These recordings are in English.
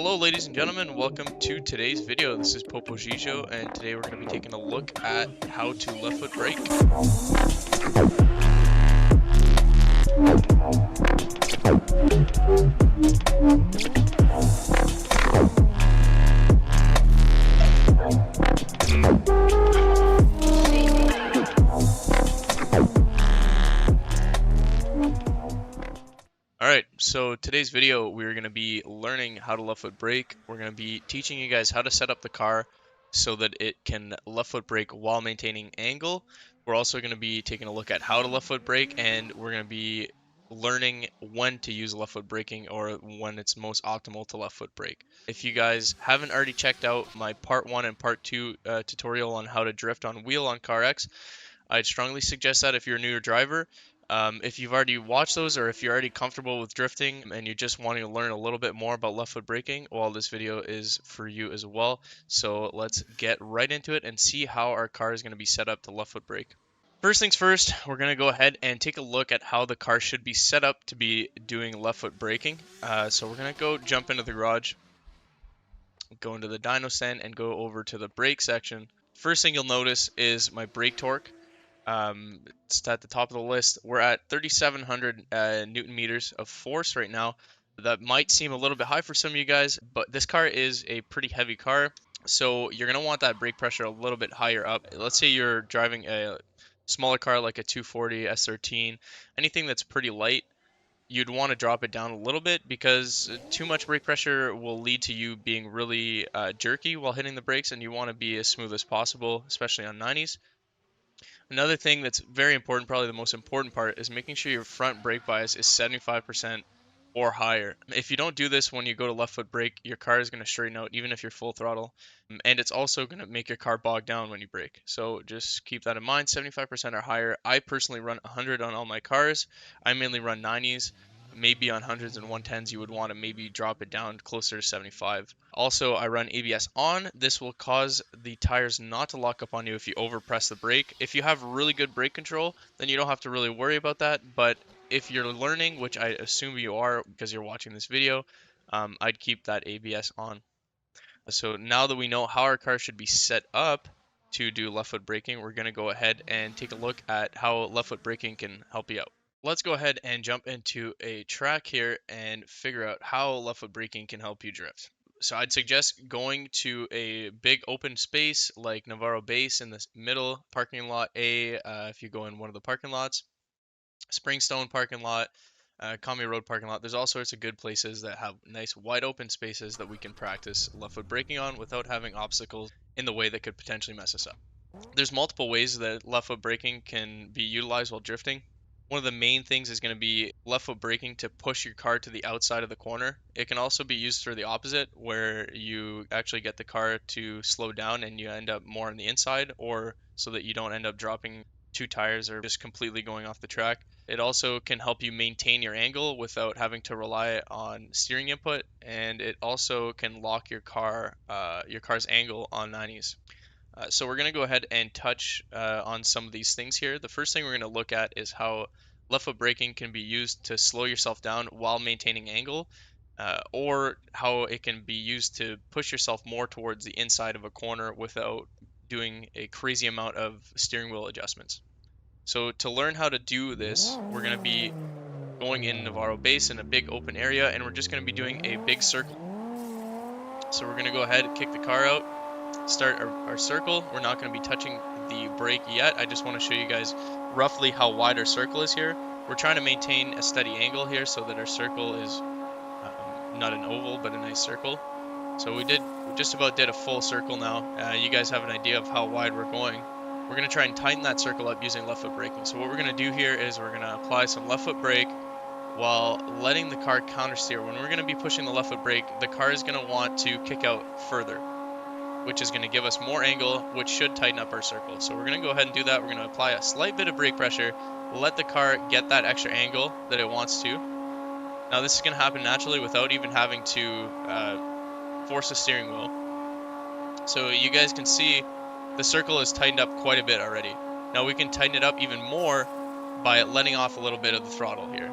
Hello ladies and gentlemen, welcome to today's video. This is Popo Gijo, and today we're going to be taking a look at how to left foot brake. Alright, so today's video we're going to be learning how to left foot brake. We're going to be teaching you guys how to set up the car so that it can left foot brake while maintaining angle. We're also going to be taking a look at how to left foot brake, and we're going to be learning when to use left foot braking or when it's most optimal to left foot brake. If you guys haven't already checked out my part 1 and part 2 tutorial on how to drift on wheel on CarX, I'd strongly suggest that if you're a newer driver. If you've already watched those, or if you're already comfortable with drifting and you're just wanting to learn a little bit more about left foot braking, well, this video is for you as well. So let's get right into it and see how our car is going to be set up to left foot brake. First things first, we're going to go ahead and take a look at how the car should be set up to be doing left foot braking. So we're going to go jump into the garage, go into the dyno stand, and go over to the brake section. First thing you'll notice is my brake torque. It's at the top of the list. We're at 3,700 Newton meters of force right now. That might seem a little bit high for some of you guys, but this car is a pretty heavy car, so you're going to want that brake pressure a little bit higher up. Let's say you're driving a smaller car like a 240, S13, anything that's pretty light. You'd want to drop it down a little bit, because too much brake pressure will lead to you being really jerky while hitting the brakes, and you want to be as smooth as possible, especially on 90s. Another thing that's very important, probably the most important part, is making sure your front brake bias is 75% or higher. If you don't do this when you go to left foot brake, your car is going to straighten out even if you're full throttle. And it's also going to make your car bog down when you brake. So just keep that in mind, 75% or higher. I personally run 100 on all my cars. I mainly run 90s. Maybe on 100s and 110s you would want to maybe drop it down closer to 75. Also, I run ABS on. This will cause the tires not to lock up on you if you overpress the brake. If you have really good brake control, then you don't have to really worry about that. But if you're learning, which I assume you are because you're watching this video, I'd keep that ABS on. So now that we know how our car should be set up to do left foot braking, we're going to go ahead and take a look at how left foot braking can help you out. Let's go ahead and jump into a track here and figure out how left foot braking can help you drift. So I'd suggest going to a big open space like Navarro Base in the middle, parking lot A, if you go in one of the parking lots, Springstone parking lot, Kami Road parking lot. There's all sorts of good places that have nice wide open spaces that we can practice left foot braking on without having obstacles in the way that could potentially mess us up. There's multiple ways that left foot braking can be utilized while drifting. One of the main things is going to be left foot braking to push your car to the outside of the corner. It can also be used for the opposite, where you actually get the car to slow down and you end up more on the inside, or so that you don't end up dropping 2 tires or just completely going off the track. It also can help you maintain your angle without having to rely on steering input, and it also can lock your car's angle on 90s. So we're going to go ahead and touch on some of these things here. The first thing we're going to look at is how left foot braking can be used to slow yourself down while maintaining angle, or how it can be used to push yourself more towards the inside of a corner without doing a crazy amount of steering wheel adjustments. So to learn how to do this, we're going to be going in Navarro Base in a big open area, and we're just going to be doing a big circle. So we're going to go ahead and kick the car out, start our circle. We're not going to be touching the brake yet. I just want to show you guys roughly how wide our circle is here. We're trying to maintain a steady angle here so that our circle is not an oval but a nice circle. So we just about did a full circle now. You guys have an idea of how wide we're going. We're going to try and tighten that circle up using left foot braking. So what we're going to do here is we're going to apply some left foot brake while letting the car counter steer. When we're going to be pushing the left foot brake, the car is going to want to kick out further, which is going to give us more angle, which should tighten up our circle. So we're going to go ahead and do that. We're going to apply a slight bit of brake pressure, let the car get that extra angle that it wants to. Now this is going to happen naturally without even having to force the steering wheel. So you guys can see the circle is tightened up quite a bit already. Now we can tighten it up even more by letting off a little bit of the throttle here.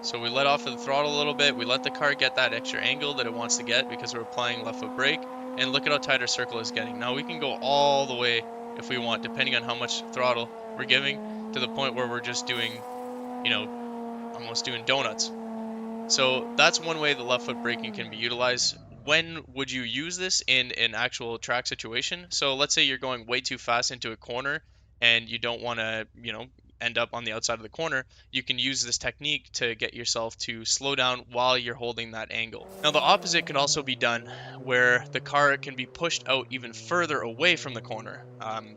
So we let off of the throttle a little bit, we let the car get that extra angle that it wants to get because we're applying left foot brake, and look at how tight our circle is getting. Now we can go all the way if we want, depending on how much throttle we're giving, to the point where we're just doing, you know, almost doing donuts. So that's one way the left foot braking can be utilized. When would you use this in an actual track situation? So let's say you're going way too fast into a corner and you don't want to, end up on the outside of the corner. You can use this technique to get yourself to slow down while you're holding that angle. Now the opposite can also be done where the car can be pushed out even further away from the corner.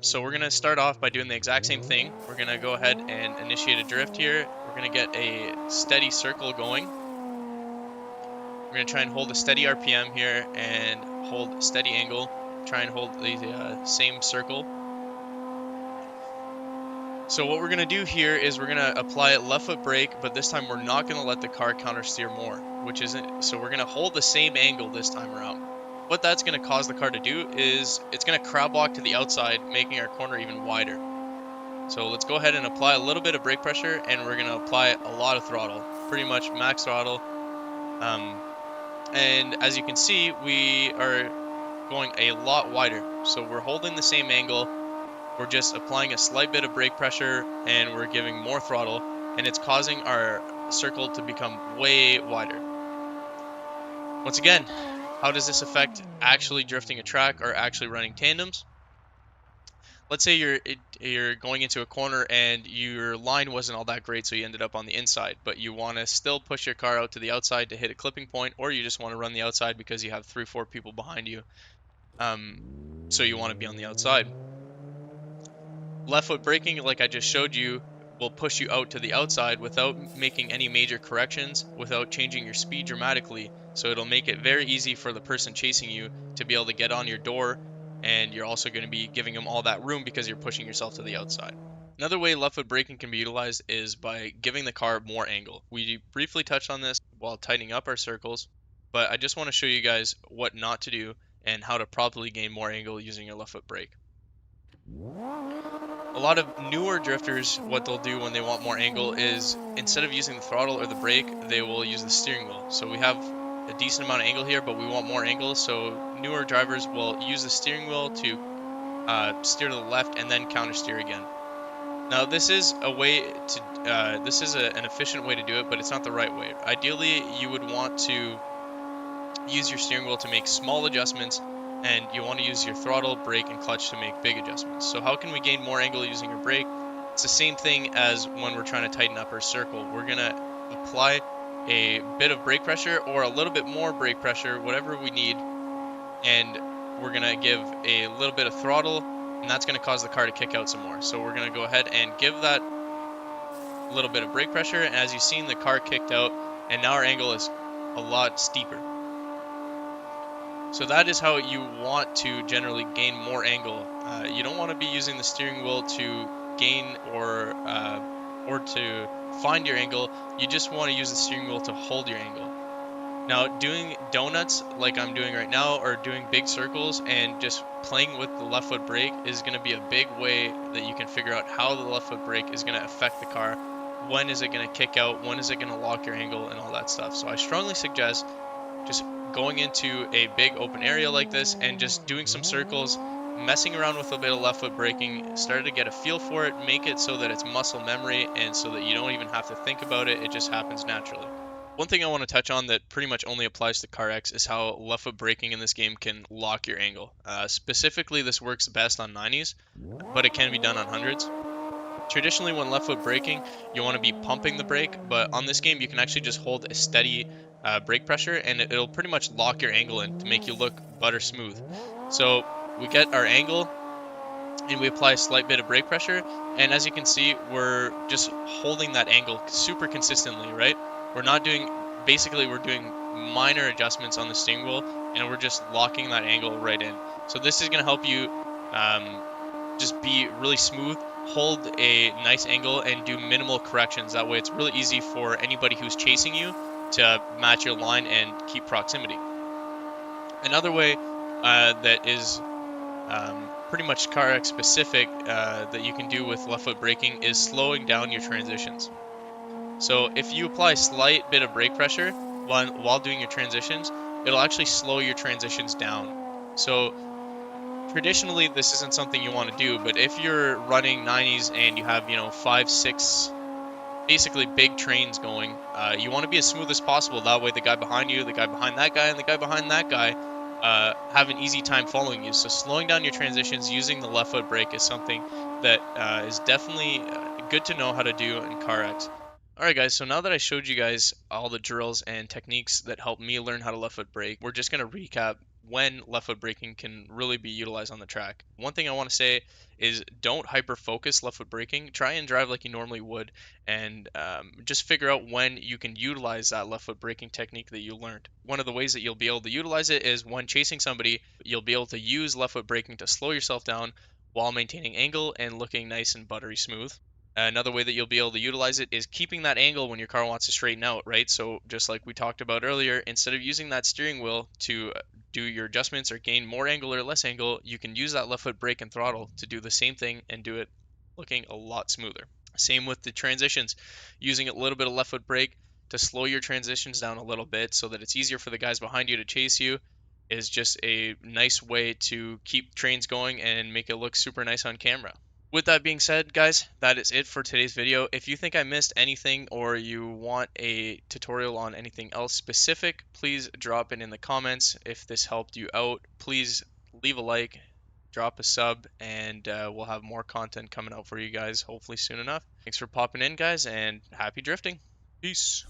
So we're going to start off by doing the exact same thing. We're going to go ahead and initiate a drift here. We're going to get a steady circle going. We're going to try and hold a steady RPM here and hold a steady angle. Try and hold the same circle. So what we're going to do here is we're going to apply a left foot brake, but this time we're not going to let the car counter steer more, so we're going to hold the same angle this time around. What that's going to cause the car to do is it's going to crab walk to the outside, making our corner even wider. So let's go ahead and apply a little bit of brake pressure, and we're going to apply a lot of throttle, pretty much max throttle. And as you can see, we are going a lot wider. So we're holding the same angle. We're just applying a slight bit of brake pressure and we're giving more throttle, and it's causing our circle to become way wider. Once again, how does this affect actually drifting a track or actually running tandems? Let's say you're going into a corner and your line wasn't all that great, so you ended up on the inside, but you want to still push your car out to the outside to hit a clipping point, or you just want to run the outside because you have 3-4 people behind you, so you want to be on the outside. Left foot braking, like I just showed you, will push you out to the outside without making any major corrections, without changing your speed dramatically. So it'll make it very easy for the person chasing you to be able to get on your door, and you're also going to be giving them all that room because you're pushing yourself to the outside. Another way left foot braking can be utilized is by giving the car more angle. We briefly touched on this while tightening up our circles, but I just want to show you guys what not to do and how to properly gain more angle using your left foot brake. A lot of newer drifters, what they'll do when they want more angle is, instead of using the throttle or the brake, they will use the steering wheel. So we have a decent amount of angle here, but we want more angle, so newer drivers will use the steering wheel to steer to the left and then counter steer again. Now this is a way to, an efficient way to do it, but it's not the right way. Ideally, you would want to use your steering wheel to make small adjustments, and you want to use your throttle, brake, and clutch to make big adjustments. So how can we gain more angle using your brake? It's the same thing as when we're trying to tighten up our circle. We're going to apply a bit of brake pressure or a little bit more brake pressure, whatever we need, and we're going to give a little bit of throttle, and that's going to cause the car to kick out some more. So we're going to go ahead and give that little bit of brake pressure, and as you've seen, the car kicked out, and now our angle is a lot steeper. So that is how you want to generally gain more angle. You don't want to be using the steering wheel to gain or to find your angle. You just want to use the steering wheel to hold your angle. Now, doing donuts like I'm doing right now, or doing big circles and just playing with the left foot brake, is going to be a big way that you can figure out how the left foot brake is going to affect the car. When is it going to kick out? When is it going to lock your angle and all that stuff? So I strongly suggest just going into a big open area like this and just doing some circles, messing around with a bit of left foot braking, start to get a feel for it, make it so that it's muscle memory and so that you don't even have to think about it, it just happens naturally. One thing I want to touch on that pretty much only applies to CarX is how left foot braking in this game can lock your angle. Specifically, this works best on 90s, but it can be done on 100s. Traditionally, when left foot braking, you want to be pumping the brake, but on this game, you can actually just hold a steady brake pressure, and it'll pretty much lock your angle in to make you look butter smooth. So we get our angle, and we apply a slight bit of brake pressure, and as you can see, we're just holding that angle super consistently, right? We're not doing, basically we're doing minor adjustments on the steering wheel, and we're just locking that angle right in. So this is going to help you just be really smooth, hold a nice angle, and do minimal corrections. That way it's really easy for anybody who's chasing you to match your line and keep proximity. Another way that is pretty much CarX specific that you can do with left foot braking is slowing down your transitions. So if you apply a slight bit of brake pressure while doing your transitions, it'll actually slow your transitions down. So traditionally, this isn't something you want to do, but if you're running 90s and you have, 5, 6 basically big trains going, you want to be as smooth as possible. That way the guy behind you, the guy behind that guy, and the guy behind that guy have an easy time following you. So slowing down your transitions using the left foot brake is something that is definitely good to know how to do in CarX. Alright guys, so now that I showed you guys all the drills and techniques that helped me learn how to left foot brake, we're just going to recap when left foot braking can really be utilized on the track. One thing I want to say is don't hyper focus left foot braking. Try and drive like you normally would, and just figure out when you can utilize that left foot braking technique that you learned. One of the ways that you'll be able to utilize it is when chasing somebody, you'll be able to use left foot braking to slow yourself down while maintaining angle and looking nice and buttery smooth. Another way that you'll be able to utilize it is keeping that angle when your car wants to straighten out, right? So just like we talked about earlier, instead of using that steering wheel to do your adjustments or gain more angle or less angle, you can use that left foot brake and throttle to do the same thing and do it looking a lot smoother. Same with the transitions, using a little bit of left foot brake to slow your transitions down a little bit so that it's easier for the guys behind you to chase you is just a nice way to keep trains going and make it look super nice on camera. With that being said, guys, that is it for today's video. If you think I missed anything or you want a tutorial on anything else specific, please drop it in the comments. If this helped you out, please leave a like, drop a sub, and we'll have more content coming out for you guys hopefully soon enough. Thanks for popping in, guys, and happy drifting. Peace.